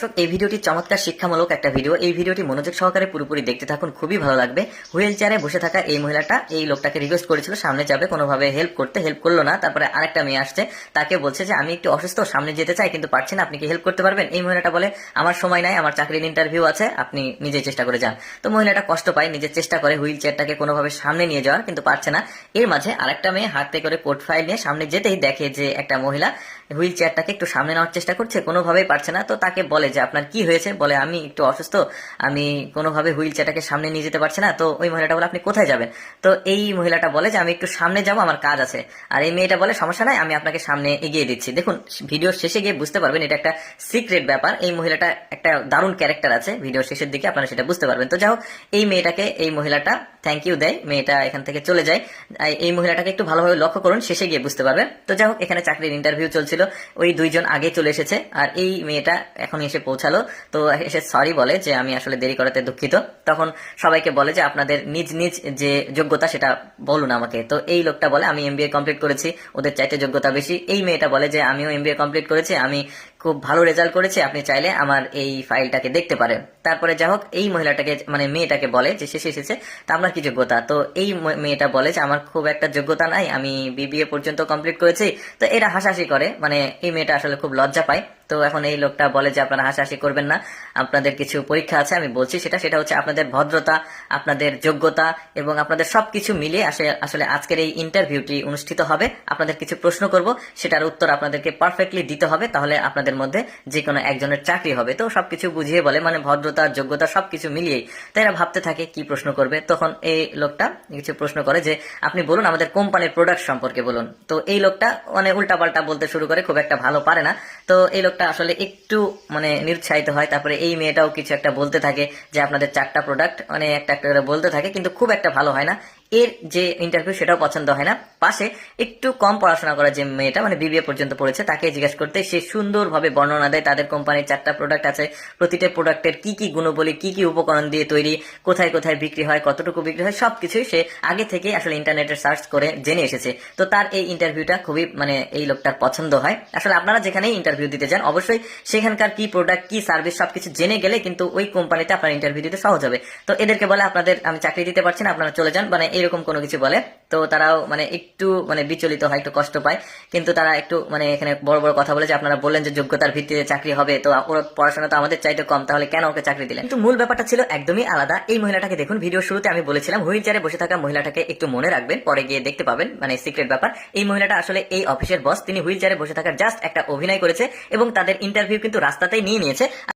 দর্শক, এই ভিডিওটি চমৎকার শিক্ষামূলক একটা ভিডিও। এই ভিডিওটি মনোযোগ সহকারে পুরোপুরি দেখতে থাকুন, খুবই ভালো লাগবে। হুইল চেয়ারে বসে থাকা এই মহিলাটা এই লোকটাকে রিকোয়েস্ট করেছিল সামনে যাবে, কোনোভাবে হেল্প করতে, হেল্প করলো না। তারপরে আরেকটা মেয়ে আসছে, তাকে বলছে যে আমি একটু অসুস্থ, সামনে যেতে চাই কিন্তু পারছি না, আপনি কি হেল্প করতে পারবেন? এই মহিলাটা বলে আমার সময় নাই, আমার চাকরির ইন্টারভিউ আছে, আপনি নিজেই চেষ্টা করে যান। তো মহিলাটা কষ্ট পায়, নিজের চেষ্টা করে হুইল চেয়ারটাকে কোনোভাবে সামনে নিয়ে যাওয়ার, কিন্তু পারছে না। এর মাঝে আরেকটা মেয়ে হাতে করে কোট ফাইল নিয়ে সামনে যেতেই দেখে যে একটা মহিলা হুইল চেয়ারটাকে একটু সামনে নেওয়ার চেষ্টা করছে, কোনোভাবেই পারছে না। তো তাকে বলে যে আপনার কি হয়েছে? বলে আমি একটু অসুস্থ, আমি কোনোভাবে হুইল চেয়ারটাকে সামনে নিয়ে যেতে পারছি না। তো ওই মহিলাটা বলে আপনি কোথায় যাবেন? তো এই মহিলাটা বলে যে আমি একটু সামনে যাবো, আমার কাজ আছে। আর এই মেয়েটা বলে সমস্যা নাই, আমি আপনাকে সামনে এগিয়ে দিচ্ছি। দেখুন, ভিডিওর শেষে গিয়ে বুঝতে পারবেন এটা একটা সিক্রেট ব্যাপার। এই মহিলাটা একটা দারুণ ক্যারেক্টার আছে, ভিডিওর শেষের দিকে আপনারা সেটা বুঝতে পারবেন। তো যাই হোক, এই মেয়েটাকে এই মহিলাটা থ্যাংক ইউ দেয়, মেয়েটা এখান থেকে চলে যায়। এই মহিলাটাকে একটু ভালোভাবে লক্ষ্য করুন, শেষে গিয়ে বুঝতে পারবেন। তো যাই হোক, এখানে চাকরির ইন্টারভিউ চলছিল, ওই দুইজন আগে চলে এসেছে আর এই মেয়েটা এখন এসে পৌঁছালো। তো এসে সরি বলে যে আমি আসলে দেরি করাতে দুঃখিত। তখন সবাইকে বলে যে আপনাদের নিজ নিজ যে যোগ্যতা সেটা বলুন আমাকে। তো এই লোকটা বলে আমি এমবিএ কমপ্লিট করেছি, ওদের চাইতে যোগ্যতা বেশি। এই মেয়েটা বলে যে আমিও এমবিএ কমপ্লিট করেছি, আমি খুব ভালো রেজাল্ট করেছি, আপনি চাইলে আমার এই ফাইলটাকে দেখতে পারেন। তারপরে যাই হোক, এই মহিলাটাকে মানে মেয়েটাকে বলে যে শেষে এসেছে, তা আপনার কি যোগ্যতা? তো এই মেয়েটা বলে যে আমার খুব একটা যোগ্যতা নাই, আমি বিবিএ পর্যন্ত কমপ্লিট করেছি। তো এরা হাসাহাসি করে, মানে এই মেয়েটা আসলে খুব লজ্জা পায়। তো এখন এই লোকটা বলে যে আপনারা হাসাহাসি করবেন না, আপনাদের কিছু পরীক্ষা আছে, আমি বলছি সেটা হচ্ছে আপনাদের ভদ্রতা, আপনাদের যোগ্যতা এবং আপনাদের সবকিছু মিলিয়ে আসলে আজকের এই ইন্টারভিউটি অনুষ্ঠিত হবে। আপনাদের কিছু প্রশ্ন করব, সেটার উত্তর আপনাদেরকে পারফেক্টলি দিতে হবে, তাহলে আপনাদের মধ্যে যে কোনো একজনের চাকরি হবে। তো সবকিছু বুঝিয়ে বলে, মানে ভদ্রতা, যোগ্যতা সবকিছু মিলিয়েই। তাই এরা ভাবতে থাকে কি প্রশ্ন করবে। তখন এই লোকটা কিছু প্রশ্ন করে যে আপনি বলুন আমাদের কোম্পানির প্রোডাক্ট সম্পর্কে বলুন। তো এই লোকটা মানে উল্টাপাল্টা বলতে শুরু করে, খুব একটা ভালো পারে না। তো এই লোকটা আসলে একটু মানে নিরুৎসাহিত হয়। তারপরে এই মেয়েটাও কিছু একটা বলতে থাকে যে আপনাদের 4টা প্রোডাক্ট, মানে একটা একটা করে বলতে থাকে, কিন্তু খুব একটা ভালো হয় না। এর যে ইন্টারভিউ সেটাও পছন্দ হয় না। পাশে একটু কম পড়াশোনা করা যে মেয়েটা, মানে বিবিএ পর্যন্ত পড়েছে, তাকে জিজ্ঞাসা করতে সে সুন্দরভাবে বর্ণনা দেয় তাদের কোম্পানির 4টা প্রোডাক্ট আছে, প্রতিটা প্রোডাক্টের কি কি গুণবলী, কি কি উপকরণ দিয়ে তৈরি, কোথায় কোথায় বিক্রি হয়, কতটুকু বিক্রি হয়, সবকিছুই সে আগে থেকে আসলে ইন্টারনেটে সার্চ করে জেনে এসেছে। তো তার এই ইন্টারভিউটা খুবই মানে এই লোকটার পছন্দ হয়। আসলে আপনারা যেখানেই ইন্টারভিউ দিতে যান অবশ্যই সেখানকার কি প্রোডাক্ট, কি সার্ভিস সবকিছু জেনে গেলে কিন্তু ওই কোম্পানিতে আপনার ইন্টারভিউ দিতে সহজ হবে। তো এদেরকে বলে আপনাদের আমি চাকরি দিতে পারছি না, আপনারা চলে যান, মানে এরকম কোনো কিছু বলে। তো তারাও মানে একটু মানে বিচলিত হয়, একটু কষ্ট পায়, কিন্তু তারা একটু মানে এখানে বড় বড় কথা বলে যে আপনারা বললেন যে যোগ্যতার ভিত্তিতে চাকরি হবে, তো ওর পড়াশোনা তো আমাদের চাইতে কম, তাহলে কেন ওকে চাকরি দিলেন? কিন্তু মূল ব্যাপারটা ছিল একদমই আলাদা। এই মহিলাটাকে দেখুন, ভিডিও শুরুতে আমি বলেছিলাম হুইল চেয়ারে বসে থাকা মহিলাটাকে একটু মনে রাখবেন, পরে গিয়ে দেখতে পাবেন, মানে সিক্রেট ব্যাপার। এই মহিলাটা আসলে এই অফিসের বস, তিনি হুইল চেয়ারে বসে থাকার জাস্ট একটা অভিনয় করেছে এবং তাদের ইন্টারভিউ কিন্তু রাস্তাতেই নিয়ে নিয়েছে।